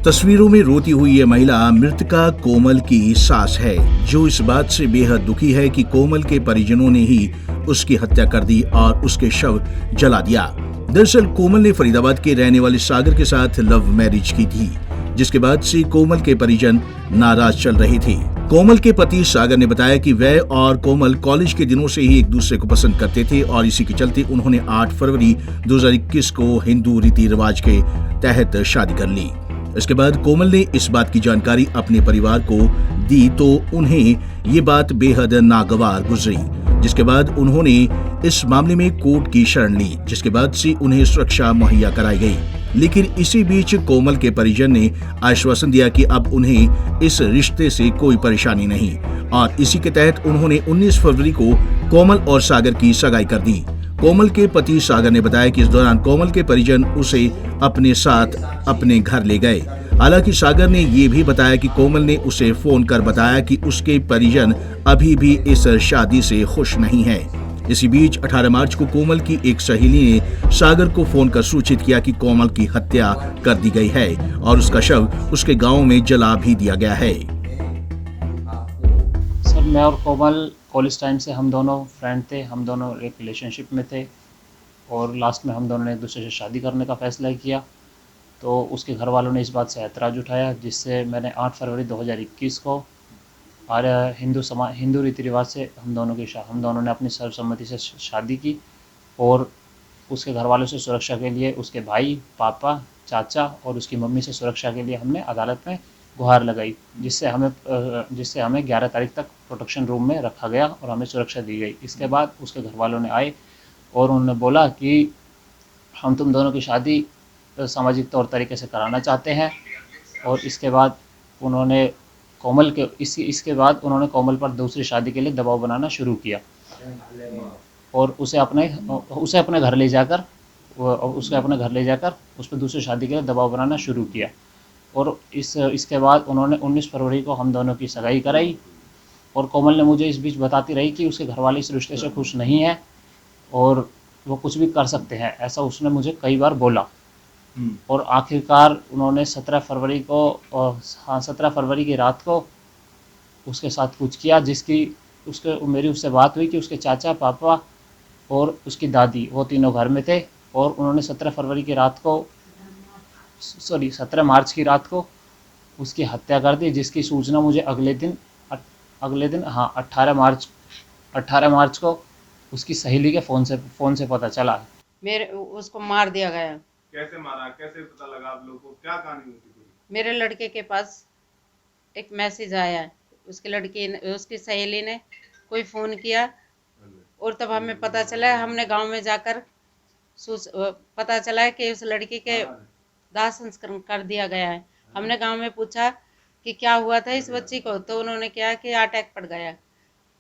तस्वीरों में रोती हुई ये महिला मृतका कोमल की सास है, जो इस बात से बेहद दुखी है कि कोमल के परिजनों ने ही उसकी हत्या कर दी और उसके शव जला दिया। दरअसल कोमल ने फरीदाबाद के रहने वाले सागर के साथ लव मैरिज की थी, जिसके बाद से कोमल के परिजन नाराज चल रहे थे। कोमल के पति सागर ने बताया कि वह और कोमल कॉलेज के दिनों से ही एक दूसरे को पसंद करते थे और इसी के चलते उन्होंने 8 फरवरी 2021 को हिंदू रीति रिवाज के तहत शादी कर ली। इसके बाद कोमल ने इस बात की जानकारी अपने परिवार को दी तो उन्हें ये बात बेहद नागवार गुजरी, जिसके बाद उन्होंने इस मामले में कोर्ट की शरण ली, जिसके बाद से उन्हें सुरक्षा मुहैया कराई गई। लेकिन इसी बीच कोमल के परिजन ने आश्वासन दिया कि अब उन्हें इस रिश्ते से कोई परेशानी नहीं और इसी के तहत उन्होंने 19 फरवरी को कोमल और सागर की सगाई कर दी। कोमल के पति सागर ने बताया कि इस दौरान कोमल के परिजन उसे अपने साथ अपने घर ले गए। हालांकि सागर ने ये भी बताया कि कोमल ने उसे फोन कर बताया कि उसके परिजन अभी भी इस शादी से खुश नहीं है। इसी बीच 18 मार्च को कोमल की एक सहेली ने सागर को फोन कर सूचित किया कि कोमल की हत्या कर दी गई है और उसका शव उसके गांव में जला भी दिया गया है। सर, मैं और कोमल कॉलेज टाइम से हम दोनों फ्रेंड थे, हम दोनों एक रिलेशनशिप में थे और लास्ट में हम दोनों ने एक दूसरे से शादी करने का फैसला किया। तो उसके घर वालों ने इस बात से ऐतराज़ उठाया, जिससे मैंने 8 फरवरी 2021 को और हिंदू रीति रिवाज से हम दोनों ने अपनी सर्वसम्मति से शादी की और उसके घर वालों से सुरक्षा के लिए उसके भाई, पापा, चाचा और उसकी मम्मी से सुरक्षा के लिए हमने अदालत में गुहार लगाई, जिससे हमें 11 तारीख तक प्रोटेक्शन रूम में रखा गया और हमें सुरक्षा दी गई। इसके बाद उसके घर वालों ने आए और उन्होंने बोला कि हम तुम दोनों की शादी सामाजिक तौर तरीके से कराना चाहते हैं और इसके बाद उन्होंने इसके बाद उन्होंने कोमल पर दूसरी शादी के लिए दबाव बनाना शुरू किया और उसे अपने घर ले जाकर उस पर दूसरी शादी के लिए दबाव बनाना शुरू किया। और इसके बाद उन्होंने 19 फरवरी को हम दोनों की सगाई कराई और कोमल ने मुझे इस बीच बताती रही कि उसके घर वाले इस रिश्ते से खुश नहीं है और वो कुछ भी कर सकते हैं, ऐसा उसने मुझे कई बार बोला। और आखिरकार उन्होंने 17 फरवरी की रात को उसके साथ कुछ किया, मेरी उससे बात हुई कि उसके चाचा, पापा और उसकी दादी वो तीनों घर में थे और उन्होंने 17 मार्च की रात को उसकी हत्या कर दी, जिसकी सूचना मुझे अगले दिन 18 मार्च को उसकी सहेली के फ़ोन से पता चला। उसको मार दिया गया। कैसे मारा, कैसे पता लगा आप लोगों को, क्या कहानी होती थी? मेरे लड़के के पास एक मैसेज आया है, उसकी सहेली ने कोई फ़ोन किया और तब हमें पता चला, हमने गांव में जाकर पता चला कि उस लड़की के दाह संस्कार कर दिया गया है। हमने गांव में पूछा कि क्या हुआ था इस बच्ची को, तो उन्होंने कहा कि अटैक पड़ गया।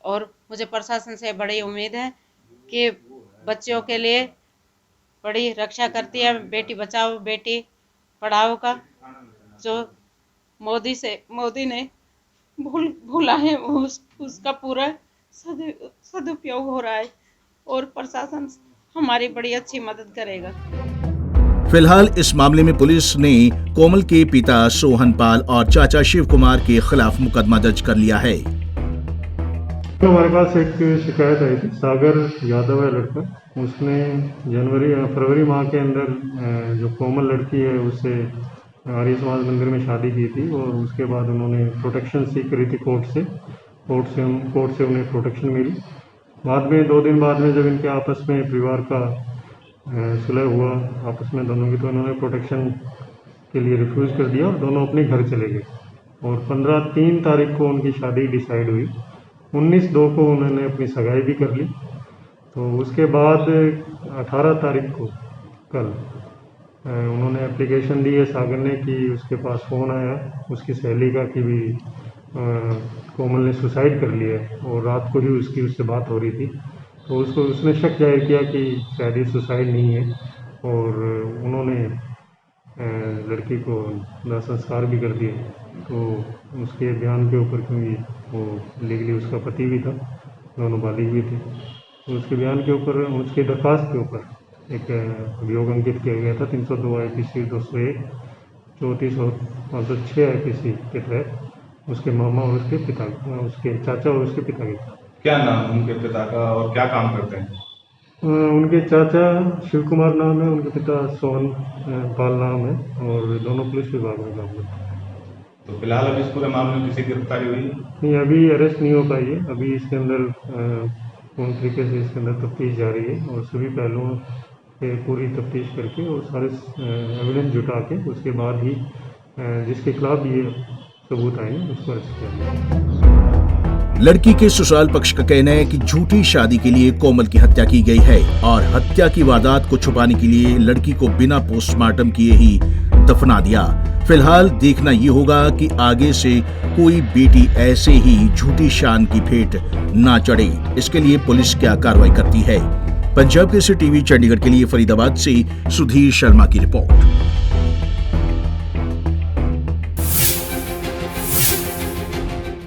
और मुझे प्रशासन से बड़ी उम्मीद है कि बच्चियों के लिए बड़ी रक्षा करती है बेटी बचाओ बेटी पढ़ाओ का जो मोदी ने भूला है, उसका पूरा सदुपयोग हो रहा है और प्रशासन हमारी बड़ी अच्छी मदद करेगा। फिलहाल इस मामले में पुलिस ने कोमल के पिता सोहन पाल और चाचा शिव कुमार के खिलाफ मुकदमा दर्ज कर लिया है। हमारे पास एक शिकायत आई थी, सागर यादव है लड़का, उसने फरवरी माह के अंदर जो कोमल लड़की है उससे आर्य समाज मंदिर में शादी की थी और उसके बाद उन्होंने प्रोटेक्शन सीख करी थी कोर्ट से उन्हें प्रोटेक्शन मिली। बाद में 2 दिन बाद में जब इनके आपस में परिवार का सुलह हुआ आपस में दोनों की, तो उन्होंने प्रोटेक्शन के लिए रिफ्यूज़ कर दिया और दोनों अपने घर चले गए और 3 तारीख को उनकी शादी डिसाइड हुई। 19/2 को उन्होंने अपनी सगाई भी कर ली। तो उसके बाद 18 तारीख को कल उन्होंने एप्लीकेशन दी है सागर ने कि उसके पास फ़ोन आया उसकी सहेली का कि भी कोमल ने सुसाइड कर लिया है और रात को ही उससे बात हो रही थी। तो उसने शक जाहिर किया कि शायद ये सुसाइड नहीं है और उन्होंने लड़की को दाह संस्कार भी कर दिया। तो उसके बयान के ऊपर, क्योंकि वो लीगली उसका पति भी था, दोनों बालिग भी थे, तो उसके बयान के ऊपर, उसकी दरख्वास्त के ऊपर एक अभियोग अंकित किया गया था 302 IPC 201 34 और 506 IPC के तहत उसके मामा और उसके पिता, उसके चाचा और उसके पिता के। क्या नाम उनके पिता का और क्या काम करते हैं? उनके चाचा शिव कुमार नाम है, उनके पिता सोहन पाल नाम है और दोनों पुलिस विभाग में काम करते हैं। तो फिलहाल अभी इस पूरे मामले में किसी की गिरफ्तारी हुई है? नहीं, अभी अरेस्ट नहीं हो पाई है। अभी इसके अंदर पूर्ण तरीके से इसके अंदर तफ्तीश जारी है और सभी पहलुओं पे पूरी तफ्तीश करके और सारे एविडेंस जुटा के उसके बाद ही जिसके खिलाफ ये सबूत आएंगे उसको अरेस्ट किया जाएगा। लड़की के ससुराल पक्ष का कहना है कि झूठी शादी के लिए कोमल की हत्या की गई है और हत्या की वारदात को छुपाने के लिए लड़की को बिना पोस्टमार्टम किए ही दफना दिया। फिलहाल देखना ये होगा कि आगे से कोई बेटी ऐसे ही झूठी शान की भेंट ना चढ़े। इसके लिए पुलिस क्या कार्रवाई करती है। पंजाब केसरी टीवी चंडीगढ़ के लिए फरीदाबाद से सुधीर शर्मा की रिपोर्ट।